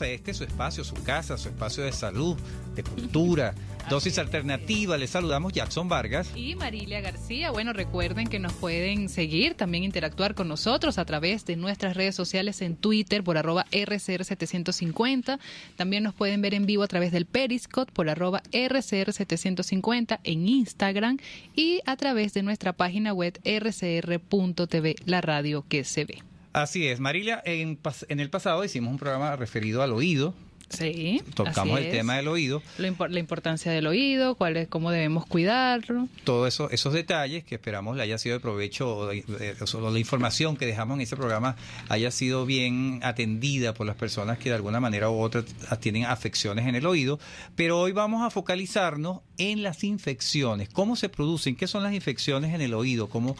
a este su espacio, su casa, su espacio de salud, de cultura, dosis alternativa. Les saludamos Jackson Vargas y Marilia García. Bueno, recuerden que nos pueden seguir, también interactuar con nosotros a través de nuestras redes sociales en Twitter por @RCR750. También nos pueden ver en vivo a través del Periscope por @RCR750 en Instagram y a través de nuestra página web rcr.tv, la radio que se ve. Así es, Marilia, en el pasado hicimos un programa referido al oído. Sí, tocamos el tema del oído. La importancia del oído, cómo debemos cuidarlo. Todos esos detalles que esperamos le haya sido de provecho, la información que dejamos en ese programa haya sido bien atendida por las personas que de alguna manera u otra tienen afecciones en el oído. Pero hoy vamos a focalizarnos en las infecciones. ¿Cómo se producen? ¿Qué son las infecciones en el oído? ¿Cómo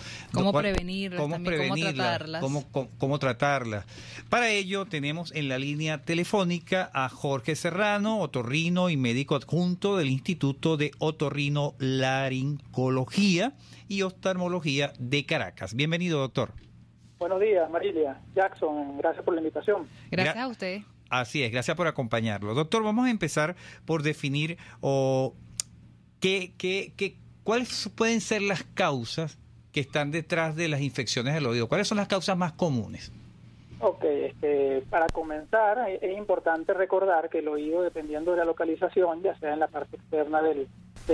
prevenirlas? ¿Cómo tratarlas? Para ello tenemos en la línea telefónica a Jorge Serrano, otorrino y médico adjunto del Instituto de Otorrinolaringología y Oftalmología de Caracas. Bienvenido, doctor. Buenos días, Marilia. Jackson, gracias por la invitación. Gracias a usted. Así es, gracias por acompañarlo. Doctor, vamos a empezar por definir cuáles pueden ser las causas que están detrás de las infecciones del oído. ¿Cuáles son las causas más comunes? Ok, para comenzar es importante recordar que el oído, dependiendo de la localización, ya sea en la parte externa del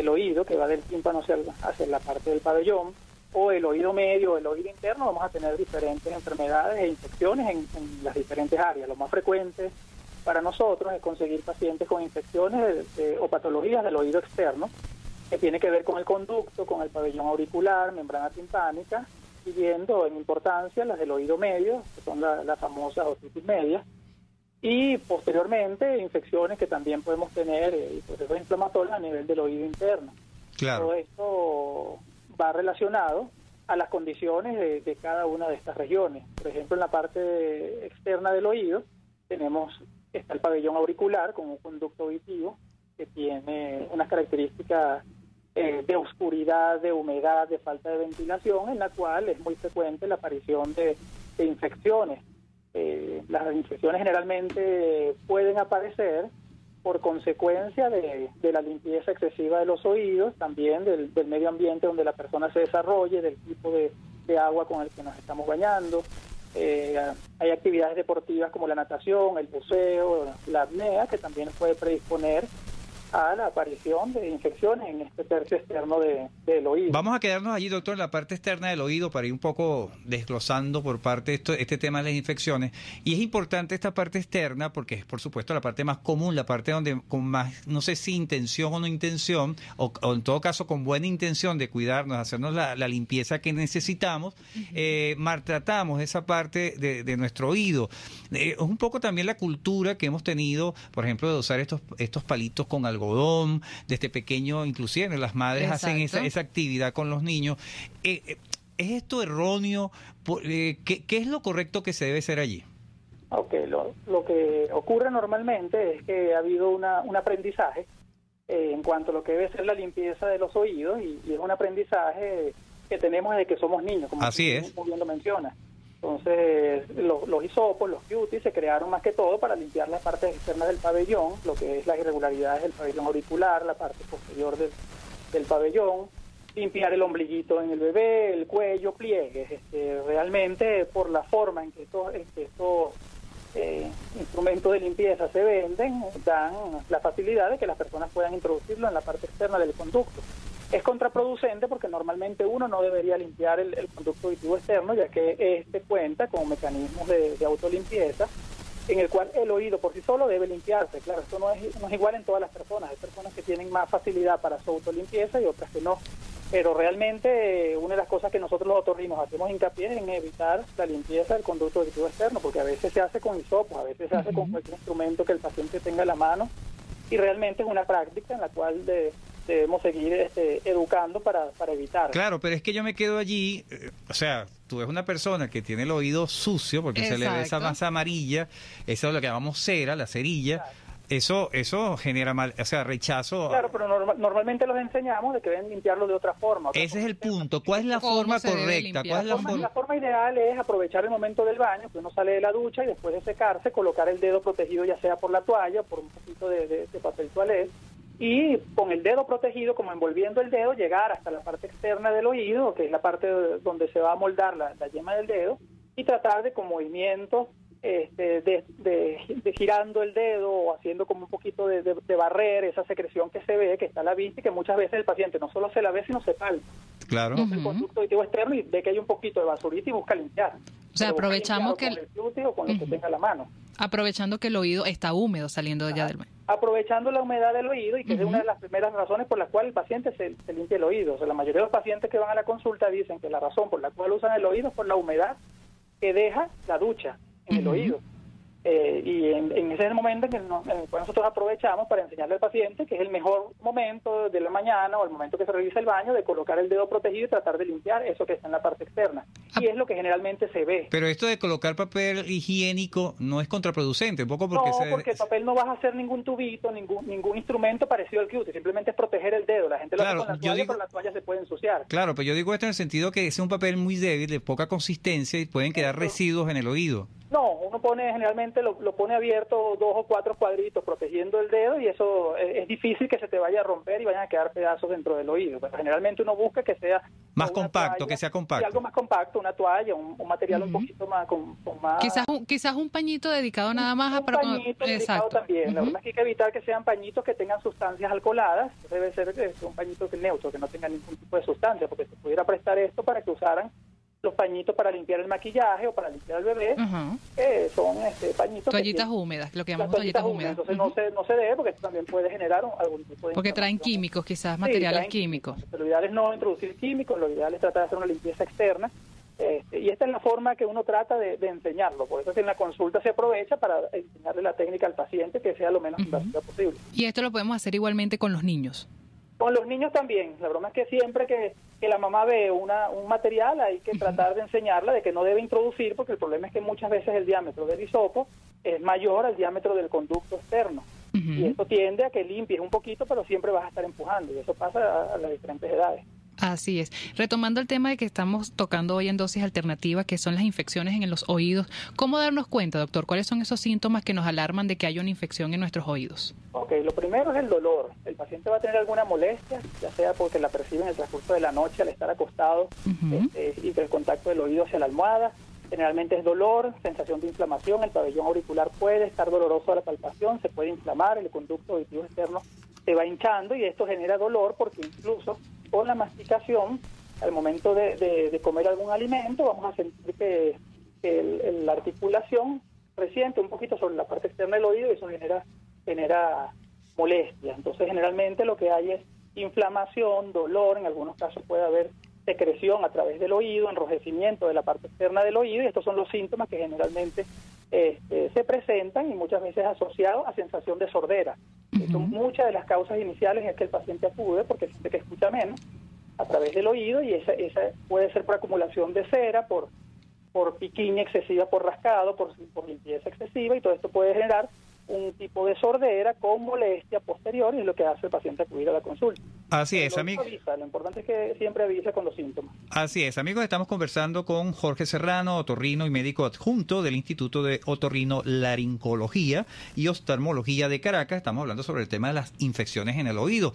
oído, que va del tímpano hacia la parte del pabellón, o el oído medio o el oído interno, vamos a tener diferentes enfermedades e infecciones en las diferentes áreas. Lo más frecuente para nosotros es conseguir pacientes con infecciones o patologías del oído externo, que tiene que ver con el conducto, con el pabellón auricular, membrana timpánica, siguiendo en importancia las del oído medio, que son las famosas otitis media, y posteriormente infecciones que también podemos tener y procesos inflamatorios a nivel del oído interno. Claro. Todo esto va relacionado a las condiciones de cada una de estas regiones. Por ejemplo, en la parte externa del oído está el pabellón auricular con un conducto auditivo que tiene unas características de oscuridad, de humedad, de falta de ventilación, en la cual es muy frecuente la aparición de infecciones. Las infecciones generalmente pueden aparecer por consecuencia de la limpieza excesiva de los oídos, también del medio ambiente donde la persona se desarrolle, del tipo de agua con el que nos estamos bañando. Hay actividades deportivas como la natación, el buceo, la apnea, que también puede predisponer a la aparición de infecciones en este tercio externo del oído. Vamos a quedarnos allí, doctor, en la parte externa del oído para ir un poco desglosando por parte este tema de las infecciones. Y es importante esta parte externa porque es, por supuesto, la parte más común, la parte donde con más, no sé si intención o no intención, o en todo caso con buena intención de cuidarnos, hacernos la limpieza que necesitamos, maltratamos esa parte de nuestro oído. Es un poco también la cultura que hemos tenido, por ejemplo, de usar estos palitos con algodón, desde pequeño, inclusive las madres hacen esa actividad con los niños. ¿Es esto erróneo? ¿Qué es lo correcto que se debe hacer allí? Ok, lo que ocurre normalmente es que ha habido un aprendizaje en cuanto a lo que debe ser la limpieza de los oídos y es un aprendizaje que tenemos desde que somos niños, como Así es. Muy bien lo menciona. Entonces, los hisopos, los cuties se crearon más que todo para limpiar las partes externas del pabellón, lo que es las irregularidades del pabellón auricular, la parte posterior del pabellón, limpiar el ombliguito en el bebé, el cuello, pliegues. Realmente, por la forma en que estos instrumentos de limpieza se venden, dan la facilidad de que las personas puedan introducirlo en la parte externa del conducto. Es contraproducente porque normalmente uno no debería limpiar el conducto auditivo externo, ya que cuenta con mecanismos de autolimpieza en el cual el oído por sí solo debe limpiarse. Claro, esto no es igual en todas las personas. Hay personas que tienen más facilidad para su autolimpieza y otras que no. Pero realmente una de las cosas que nosotros los otorrinos hacemos hincapié es en evitar la limpieza del conducto auditivo externo, porque a veces se hace con hisopos, a veces se hace con cualquier instrumento que el paciente tenga a la mano, y realmente es una práctica en la cual debemos seguir educando para evitar. Claro, pero es que yo me quedo allí, o sea, tú ves una persona que tiene el oído sucio porque se le ve esa masa amarilla, eso es lo que llamamos cera, la cerilla. Eso genera mal, o sea, rechazo. Claro, pero normalmente los enseñamos de que deben limpiarlo de otra forma. Ese es el punto. ¿Cuál es la forma correcta? ¿Cuál es La forma ideal es aprovechar el momento del baño, que uno sale de la ducha y después de secarse, colocar el dedo protegido ya sea por la toalla, por un poquito de papel toalé, y con el dedo protegido, como envolviendo el dedo, llegar hasta la parte externa del oído, que es la parte donde se va a moldar la yema del dedo, y tratar de, con movimientos, de girando el dedo o haciendo como un poquito de barrer esa secreción que se ve, que está a la vista y que muchas veces el paciente no solo se la ve, sino se palpa. Claro. El conducto auditivo externo y ve que hay un poquito de basurita y busca limpiar. O sea, aprovechamos que con el glúteo o con lo que tenga a la mano. Aprovechando que el oído está húmedo saliendo ya del baño. Aprovechando la humedad del oído, y que es una de las primeras razones por las cuales el paciente se limpia el oído. O sea, la mayoría de los pacientes que van a la consulta dicen que la razón por la cual usan el oído es por la humedad que deja la ducha en el oído. Y en ese es el momento en el cual nosotros aprovechamos para enseñarle al paciente que es el mejor momento de la mañana o el momento que se realiza el baño de colocar el dedo protegido y tratar de limpiar eso que está en la parte externa. Y es lo que generalmente se ve. Pero esto de colocar papel higiénico no es contraproducente, un poco porque... porque el papel no vas a hacer ningún tubito, ningún instrumento parecido al glúteo, simplemente es proteger el dedo. La gente lo hace con la toalla, pero la toalla se puede ensuciar. Claro, pero yo digo esto en el sentido que es un papel muy débil, de poca consistencia y pueden quedar residuos en el oído. No, uno generalmente lo pone abierto 2 o 4 cuadritos protegiendo el dedo y eso es difícil que se te vaya a romper y vayan a quedar pedazos dentro del oído. Pero generalmente uno busca que sea más compacto, toalla, que sea compacto. Algo más compacto, una toalla, un material un poquito más... con más... Quizás un pañito dedicado nada más a... Un pañito dedicado también. La verdad es que hay que evitar que sean pañitos que tengan sustancias alcoholadas. Debe ser un pañito neutro, que no tenga ningún tipo de sustancia, porque se pudiera prestar esto para que usaran los pañitos para limpiar el maquillaje o para limpiar al bebé, son pañitos... Toallitas húmedas, lo que llamamos toallitas húmedas. Entonces no se debe, porque esto también puede generar algún tipo de... Porque traen químicos, quizás materiales químicos. Pero lo ideal es no introducir químicos, lo ideal es tratar de hacer una limpieza externa, y esta es la forma que uno trata de enseñarlo. Por eso es que en la consulta se aprovecha para enseñarle la técnica al paciente que sea lo menos invasiva posible. Y esto lo podemos hacer igualmente con los niños. Con los niños también. La broma es que siempre que la mamá ve un material hay que tratar de enseñarla de que no debe introducir, porque el problema es que muchas veces el diámetro del hisopo es mayor al diámetro del conducto externo. Y esto tiende a que limpies un poquito, pero siempre vas a estar empujando. Y eso pasa a las diferentes edades. Así es. Retomando el tema de que estamos tocando hoy en dosis alternativa, que son las infecciones en los oídos, ¿cómo darnos cuenta, doctor? ¿Cuáles son esos síntomas que nos alarman de que hay una infección en nuestros oídos? Ok, lo primero es el dolor. El paciente va a tener alguna molestia, ya sea porque la percibe en el transcurso de la noche al estar acostado y del contacto del oído hacia la almohada. Generalmente es dolor, sensación de inflamación, el pabellón auricular puede estar doloroso a la palpación, se puede inflamar, el conducto auditivo externo se va hinchando y esto genera dolor porque incluso con la masticación, al momento de comer algún alimento, vamos a sentir que la articulación resiente un poquito sobre la parte externa del oído y eso genera molestia. Entonces, generalmente lo que hay es inflamación, dolor, en algunos casos puede haber secreción a través del oído, enrojecimiento de la parte externa del oído, y estos son los síntomas que generalmente se presentan y muchas veces asociados a sensación de sordera. Son muchas de las causas iniciales es que el paciente acude porque siente que escucha menos a través del oído y esa puede ser por acumulación de cera, por piquiña excesiva, por rascado, por limpieza excesiva, y todo esto puede generar un tipo de sordera con molestia posterior y es lo que hace el paciente acudir a la consulta. Así es, amigo. Lo importante es que siempre avise con los síntomas. Así es, amigos, estamos conversando con Jorge Serrano, otorrino y médico adjunto del Instituto de Otorrinolaringología y Oftalmología de Caracas. Estamos hablando sobre el tema de las infecciones en el oído.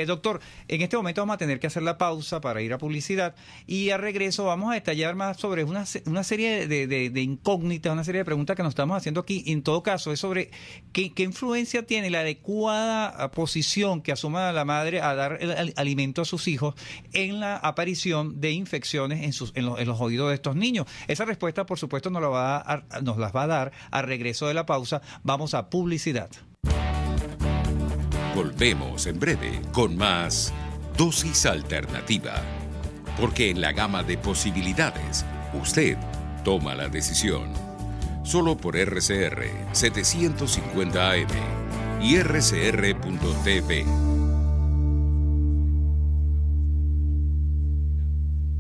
Doctor, en este momento vamos a tener que hacer la pausa para ir a publicidad y al regreso vamos a detallar más sobre una serie de incógnitas, una serie de preguntas que nos estamos haciendo aquí. En todo caso, es sobre qué influencia tiene la adecuada posición que asuma la madre a dar el alimento a sus hijos en la aparición de infecciones en los oídos de estos niños. Esa respuesta, por supuesto, nos las va a dar al regreso de la pausa. Vamos a publicidad. Volvemos en breve con más Dosis Alternativa. Porque en la gama de posibilidades, usted toma la decisión. Solo por RCR 750 AM y rcr.tv.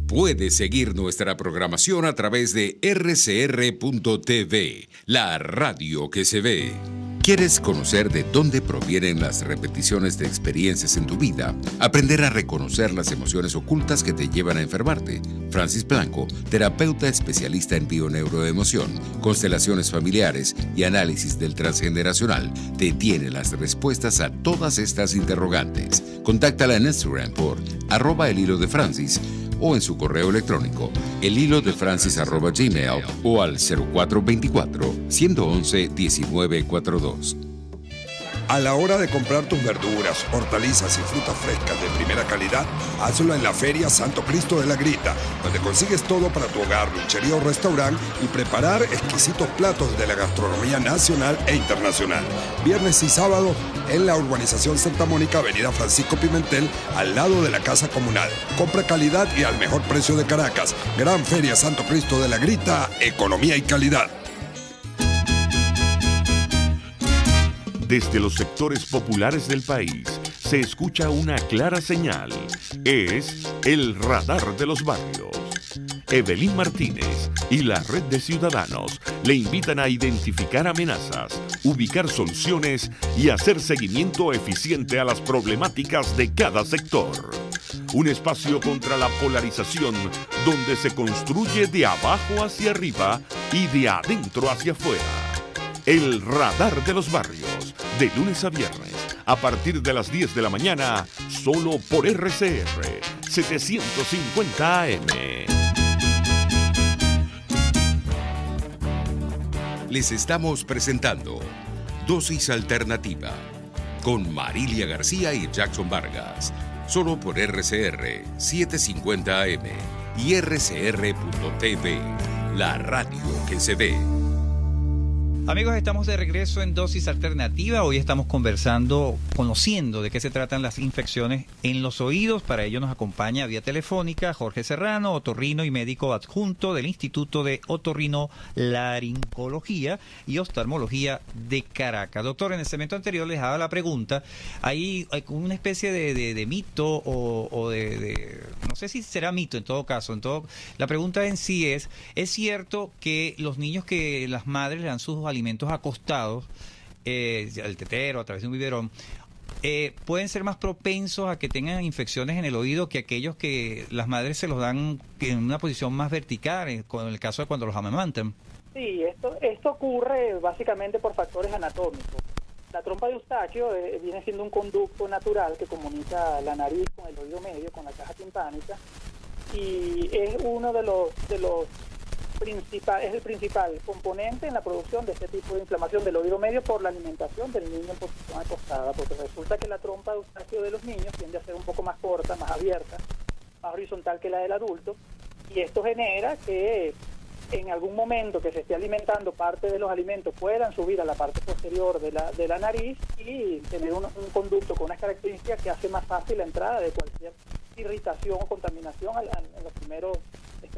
Puede seguir nuestra programación a través de rcr.tv, la radio que se ve. ¿Quieres conocer de dónde provienen las repeticiones de experiencias en tu vida? Aprender a reconocer las emociones ocultas que te llevan a enfermarte. Francis Blanco, terapeuta especialista en bioneuroemoción, constelaciones familiares y análisis del transgeneracional, te tiene las respuestas a todas estas interrogantes. Contáctala en Instagram por @elhilodefrancis o en su correo electrónico elhilodefrancis@gmail o al 0424-111-1942. A la hora de comprar tus verduras, hortalizas y frutas frescas de primera calidad, hazlo en la Feria Santo Cristo de la Grita, donde consigues todo para tu hogar, luchería o restaurante y preparar exquisitos platos de la gastronomía nacional e internacional. Viernes y sábado en la urbanización Santa Mónica, avenida Francisco Pimentel, al lado de la Casa Comunal. Compra calidad y al mejor precio de Caracas. Gran Feria Santo Cristo de la Grita, economía y calidad. Desde los sectores populares del país se escucha una clara señal. Es el radar de los barrios. Evelyn Martínez y la Red de Ciudadanos le invitan a identificar amenazas, ubicar soluciones y hacer seguimiento eficiente a las problemáticas de cada sector. Un espacio contra la polarización donde se construye de abajo hacia arriba y de adentro hacia afuera. El radar de los barrios, de lunes a viernes, a partir de las 10 de la mañana, solo por RCR 750 AM. Les estamos presentando Dosis Alternativa con Marilia García y Jackson Vargas, solo por RCR 750 AM y RCR.tv, la radio que se ve. Amigos, estamos de regreso en Dosis Alternativa. Hoy estamos conociendo de qué se tratan las infecciones en los oídos. Para ello nos acompaña vía telefónica Jorge Serrano, otorrino y médico adjunto del Instituto de Otorrinolaringología y Oftalmología de Caracas. Doctor, en el segmento anterior les daba la pregunta. Hay una especie de mito o de no sé si será mito en todo caso. La pregunta en sí ¿es cierto que los niños que las madres le dan sus alimentos acostados, el tetero, a través de un biberón, pueden ser más propensos a que tengan infecciones en el oído que aquellos que las madres se los dan en una posición más vertical, en el caso de cuando los amamantan? Sí, esto ocurre básicamente por factores anatómicos. La trompa de Eustaquio viene siendo un conducto natural que comunica la nariz con el oído medio, con la caja timpánica, y es uno de los es el principal componente en la producción de este tipo de inflamación del oído medio por la alimentación del niño en posición acostada, porque resulta que la trompa de Eustaquio de los niños tiende a ser un poco más corta, más abierta, más horizontal que la del adulto, y esto genera que en algún momento que se esté alimentando, parte de los alimentos puedan subir a la parte posterior de la nariz y tener un conducto con unas características que hace más fácil la entrada de cualquier irritación o contaminación en los primeros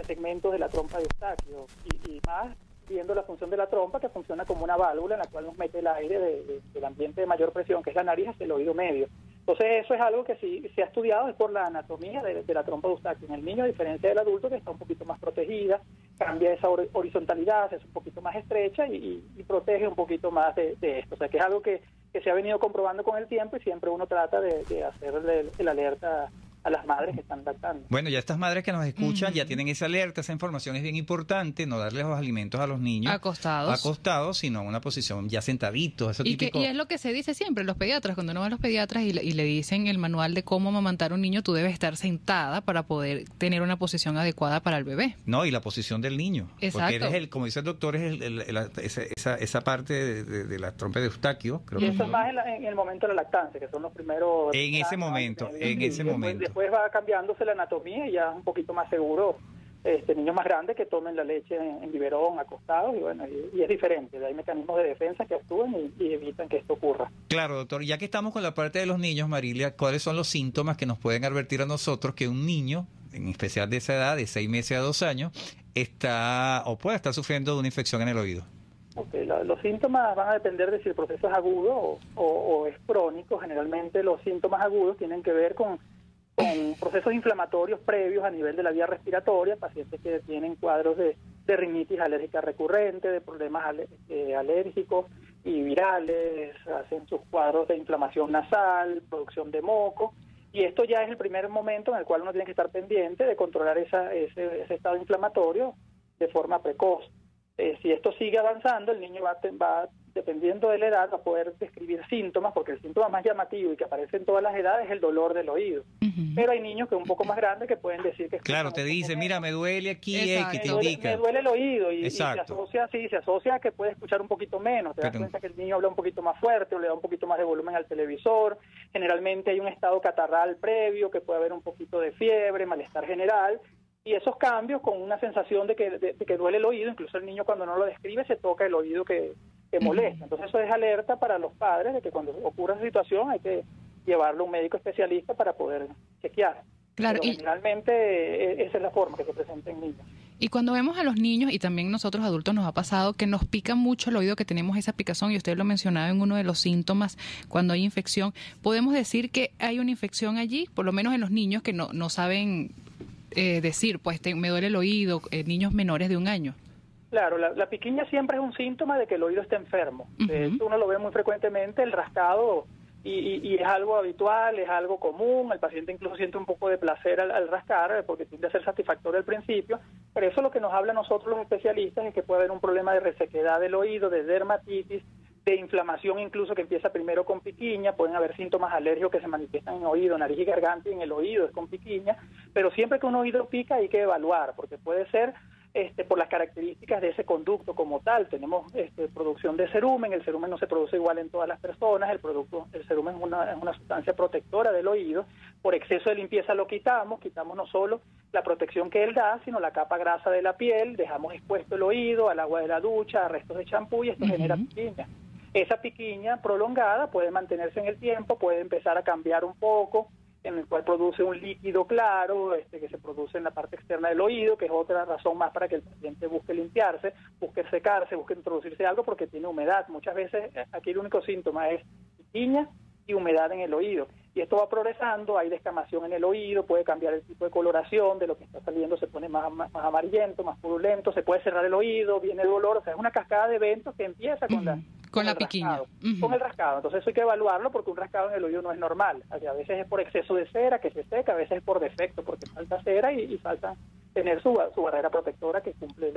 segmentos de la trompa de Eustaquio, y más viendo la función de la trompa, que funciona como una válvula en la cual nos mete el aire del ambiente de mayor presión, que es la nariz, hacia el oído medio. Entonces eso es algo que sí se ha estudiado, es por la anatomía de la trompa de Eustaquio. En el niño, a diferencia del adulto, que está un poquito más protegida, cambia esa horizontalidad, se hace un poquito más estrecha y protege un poquito más de esto. O sea que es algo que se ha venido comprobando con el tiempo, y siempre uno trata de hacerle el alerta a las madres que están lactando. Bueno, ya estas madres que nos escuchan ya tienen esa alerta, esa información es bien importante, no darles los alimentos a los niños acostados, sino en una posición ya sentaditos, eso típico. Y es lo que se dice siempre, los pediatras, cuando uno va a los pediatras y le dicen el manual de cómo amamantar a un niño, tú debes estar sentada para poder tener una posición adecuada para el bebé. No, y la posición del niño. Exacto. Porque eres como dice el doctor, es esa parte de la trompa de Eustaquio. Creo y que eso es más en el momento de la lactancia, que son los primeros... En ese momento. Después va cambiándose la anatomía y ya es un poquito más seguro niños más grandes que tomen la leche en biberón, acostados, y bueno, y es diferente. Hay mecanismos de defensa que actúan y evitan que esto ocurra. Claro, doctor. Ya que estamos con la parte de los niños, Marilia, ¿cuáles son los síntomas que nos pueden advertir a nosotros que un niño, en especial de esa edad, de 6 meses a 2 años, está o puede estar sufriendo de una infección en el oído? Okay, los síntomas van a depender de si el proceso es agudo o es crónico. Generalmente los síntomas agudos tienen que ver con procesos inflamatorios previos a nivel de la vía respiratoria, pacientes que tienen cuadros de rinitis alérgica recurrente, de problemas alérgicos, y virales, hacen sus cuadros de inflamación nasal, producción de moco, y esto ya es el primer momento en el cual uno tiene que estar pendiente de controlar ese estado inflamatorio de forma precoz. Si esto sigue avanzando, el niño va, dependiendo de la edad, va a poder describir síntomas, porque el síntoma más llamativo y que aparece en todas las edades es el dolor del oído. Pero hay niños que son un poco más grandes que pueden decir que... Claro, te dice, mira, me duele aquí, que te indica. Me duele el oído y se asocia a que puede escuchar un poquito menos. Te das cuenta que el niño habla un poquito más fuerte o le da un poquito más de volumen al televisor. Generalmente hay un estado catarral previo, que puede haber un poquito de fiebre, malestar general. Y esos cambios con una sensación de que duele el oído, incluso el niño cuando no lo describe se toca el oído que molesta. Entonces eso es alerta para los padres de que cuando ocurra esa situación hay que llevarlo a un médico especialista para poder chequear. Claro, pero generalmente esa es la forma que se presenta en niños. Y cuando vemos a los niños, y también nosotros adultos nos ha pasado, que nos pica mucho el oído, que tenemos esa picazón, y usted lo mencionaba en uno de los síntomas, cuando hay infección, podemos decir que hay una infección allí, por lo menos en los niños que no saben decir, pues me duele el oído, niños menores de 1 año. Claro, la piquiña siempre es un síntoma de que el oído está enfermo. De hecho, uno lo ve muy frecuentemente, el rascado, y es algo habitual, es algo común, el paciente incluso siente un poco de placer al rascar, porque tiende a ser satisfactorio al principio, pero eso lo que nos habla a nosotros los especialistas es que puede haber un problema de resequedad del oído, de dermatitis, de inflamación incluso que empieza primero con piquiña, pueden haber síntomas alérgicos que se manifiestan en oído, nariz y garganta, y en el oído es con piquiña, pero siempre que un oído pica hay que evaluar, porque puede ser por las características de ese conducto como tal. Tenemos producción de cerumen, el cerumen no se produce igual en todas las personas, el cerumen es una sustancia protectora del oído, por exceso de limpieza lo quitamos no solo la protección que él da, sino la capa grasa de la piel, dejamos expuesto el oído al agua de la ducha, a restos de champú, y esto genera piquiña. Esa piquiña prolongada puede mantenerse en el tiempo, puede empezar a cambiar un poco, en el cual produce un líquido claro que se produce en la parte externa del oído, que es otra razón más para que el paciente busque limpiarse, busque secarse, busque introducirse algo porque tiene humedad. Muchas veces aquí el único síntoma es piquiña y humedad en el oído. Y esto va progresando, hay descamación en el oído, puede cambiar el tipo de coloración, de lo que está saliendo se pone más amarillento, más purulento, se puede cerrar el oído, viene el dolor, o sea, es una cascada de eventos que empieza con la piquiña. Con el rascado. Entonces eso hay que evaluarlo porque un rascado en el oído no es normal. O sea, a veces es por exceso de cera que se seca, a veces es por defecto porque falta cera y falta tener su barrera protectora que cumple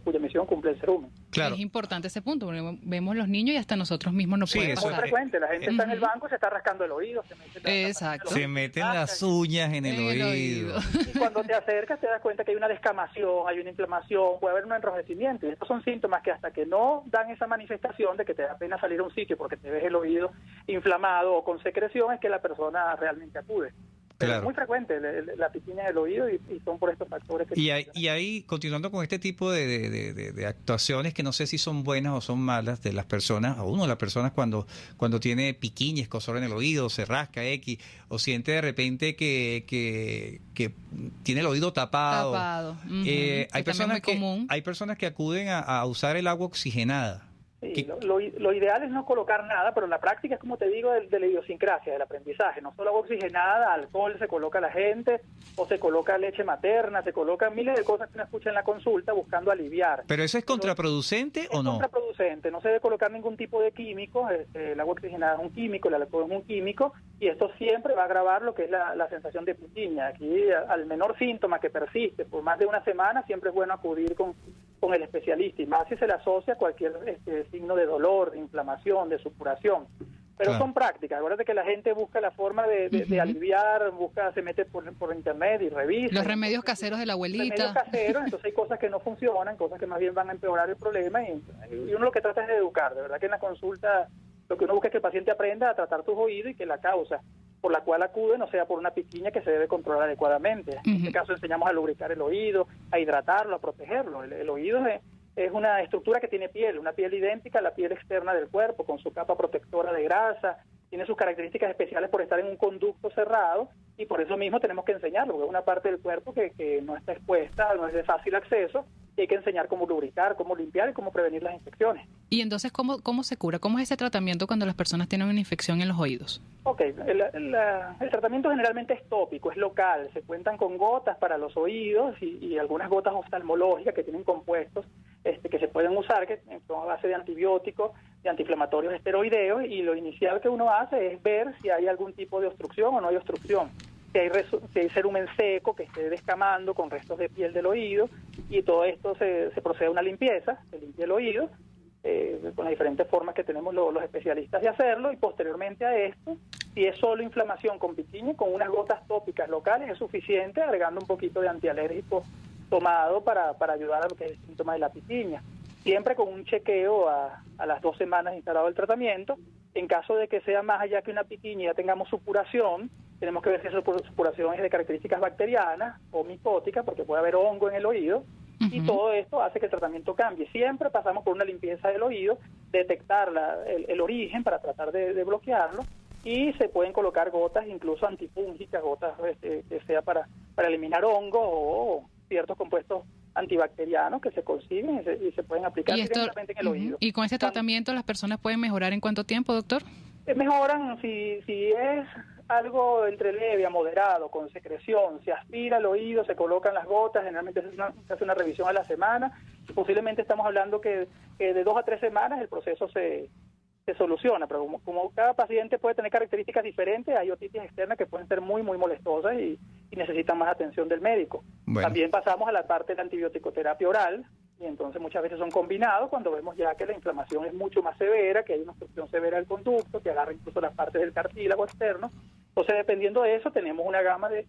cuya misión cumple el cerumen. Claro. Es importante ese punto, porque vemos los niños y hasta nosotros mismos nos podemos. Es muy frecuente, la gente está en el banco y se está rascando el oído. Se meten las uñas en el oído. Y cuando te acercas te das cuenta que hay una descamación, hay una inflamación, puede haber un enrojecimiento. Y estos son síntomas que hasta que no dan esa manifestación de que te da pena salir a un sitio porque te ves el oído inflamado o con secreción, es que la persona realmente acude. Pero es muy frecuente la piquiña del oído y son por estos factores. Y ahí, continuando con este tipo de actuaciones que no sé si son buenas o son malas de las personas, o uno de las personas cuando tiene piquiña, escozor en el oído, se rasca o siente de repente que tiene el oído tapado. Hay personas que acuden a usar el agua oxigenada. Sí, lo ideal es no colocar nada, pero en la práctica es como te digo de la idiosincrasia, del aprendizaje. No solo agua oxigenada, alcohol se coloca a la gente, o se coloca leche materna, se colocan miles de cosas que uno escucha en la consulta buscando aliviar. ¿Pero eso es contraproducente o no? Es contraproducente, no se debe colocar ningún tipo de químico, el agua oxigenada es un químico, el alcohol es un químico, y esto siempre va a agravar lo que es la sensación de piquiña. Aquí al menor síntoma que persiste por más de una semana, siempre es bueno acudir con el especialista, y más si se le asocia cualquier signo de dolor, de inflamación, de supuración. Pero son prácticas. Acuérdate que la gente busca la forma de aliviar, se mete por internet y revisa. Los remedios caseros de la abuelita. Remedios caseros, entonces hay cosas que no funcionan, cosas que más bien van a empeorar el problema, y uno lo que trata es de educar. De verdad que en la consulta lo que uno busca es que el paciente aprenda a tratar tus oídos y que la causa por la cual acude no sea por una piquiña que se debe controlar adecuadamente. En este caso enseñamos a lubricar el oído, a hidratarlo, a protegerlo. El oído es una estructura que tiene piel, una piel idéntica a la piel externa del cuerpo, con su capa protectora de grasa, tiene sus características especiales por estar en un conducto cerrado, y por eso mismo tenemos que enseñarlo, porque es una parte del cuerpo que no está expuesta, no es de fácil acceso, y hay que enseñar cómo lubricar, cómo limpiar y cómo prevenir las infecciones. Y entonces, ¿cómo se cura? ¿Cómo es ese tratamiento cuando las personas tienen una infección en los oídos? Ok, el tratamiento generalmente es tópico, es local, se cuentan con gotas para los oídos y algunas gotas oftalmológicas que tienen compuestos que se pueden usar, que son a base de antibióticos, de antiinflamatorios esteroideos, y lo inicial que uno hace es ver si hay algún tipo de obstrucción o no hay obstrucción. Si hay cerumen seco que esté descamando con restos de piel del oído, y todo esto se procede a una limpieza, se limpia el oído, con las diferentes formas que tenemos los especialistas de hacerlo, y posteriormente a esto, si es solo inflamación con piquiña, con unas gotas tópicas locales es suficiente, agregando un poquito de antialérgico tomado para ayudar a lo que es el síntoma de la piquiña. Siempre con un chequeo a las 2 semanas instalado el tratamiento. En caso de que sea más allá que una piquiña y ya tengamos supuración, tenemos que ver si esa supuración es de características bacterianas o micóticas, porque puede haber hongo en el oído, y todo esto hace que el tratamiento cambie. Siempre pasamos por una limpieza del oído, detectar el origen para tratar de bloquearlo, y se pueden colocar gotas incluso antifúngicas, gotas que sea para eliminar hongos o ciertos compuestos antibacterianos que se consiguen y se pueden aplicar directamente en el oído. ¿Y con ese tratamiento las personas pueden mejorar en cuánto tiempo, doctor? Mejoran si es algo entre leve a moderado, con secreción, se aspira el oído, se colocan las gotas, generalmente se hace una revisión a la semana, y posiblemente estamos hablando que de 2 a 3 semanas el proceso se soluciona, pero como cada paciente puede tener características diferentes, hay otitis externas que pueden ser muy, muy molestosas y necesitan más atención del médico. Bueno. También pasamos a la parte de la antibioticoterapia oral, y entonces muchas veces son combinados cuando vemos ya que la inflamación es mucho más severa, que hay una obstrucción severa del conducto, que agarra incluso las partes del cartílago externo. Entonces, dependiendo de eso, tenemos una gama de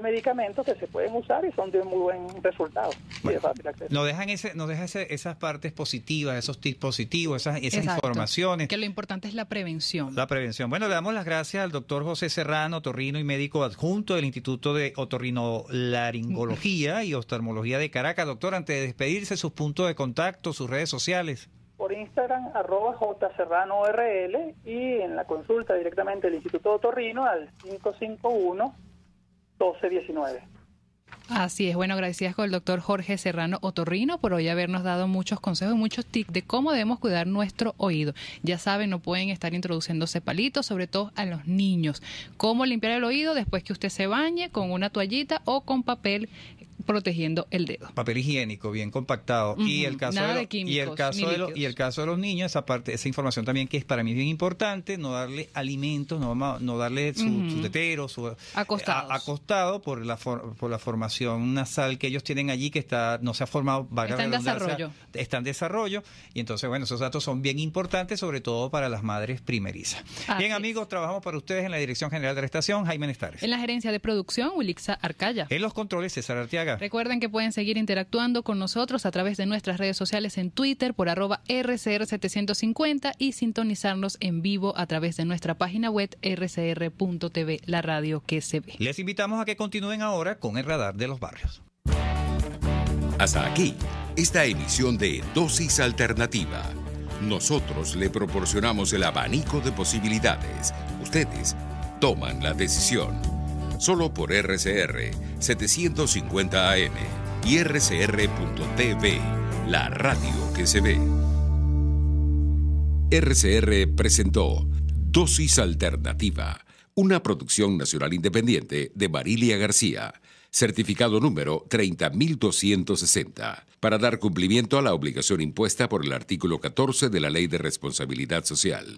medicamentos que se pueden usar y son de muy buen resultado. Bueno, nos dejan esas partes positivas, esos tips positivos, esas informaciones. Que lo importante es la prevención. La prevención. Bueno, le damos las gracias al doctor José Serrano, otorrino y médico adjunto del Instituto de Otorrinolaringología y Oftalmología de Caracas. Doctor, antes de despedirse, sus puntos de contacto, sus redes sociales. Por Instagram, @jserranoRL, y en la consulta directamente del Instituto de Otorrino al 551-1219. Así es, bueno, gracias con el doctor Jorge Serrano Otorrino por hoy habernos dado muchos consejos y muchos tips de cómo debemos cuidar nuestro oído. Ya saben, no pueden estar introduciéndose palitos, sobre todo a los niños. Cómo limpiar el oído después que usted se bañe con una toallita o con papel protegiendo el dedo. Papel higiénico, bien compactado. Y el caso de químicos, y el caso de los niños, esa información también que es para mí bien importante, no darle alimentos, no darle su tetero, acostado por la formación nasal que ellos tienen allí, que no se ha formado, está en desarrollo, y entonces, bueno, esos datos son bien importantes, sobre todo para las madres primerizas. Bien, amigos, trabajamos para ustedes en la Dirección General de la Estación, Jaime Nestares. En la Gerencia de Producción, Ulixa Arcaya. En los controles, César Arteaga. Recuerden que pueden seguir interactuando con nosotros a través de nuestras redes sociales en Twitter por @RCR750 y sintonizarnos en vivo a través de nuestra página web rcr.tv, la radio que se ve. Les invitamos a que continúen ahora con el Radar de los Barrios. Hasta aquí, esta emisión de Dosis Alternativa. Nosotros le proporcionamos el abanico de posibilidades. Ustedes toman la decisión. Solo por RCR 750 AM y RCR.tv, la radio que se ve. RCR presentó Dosis Alternativa, una producción nacional independiente de Marilia García, certificado número 30.260, para dar cumplimiento a la obligación impuesta por el artículo 14 de la Ley de Responsabilidad Social.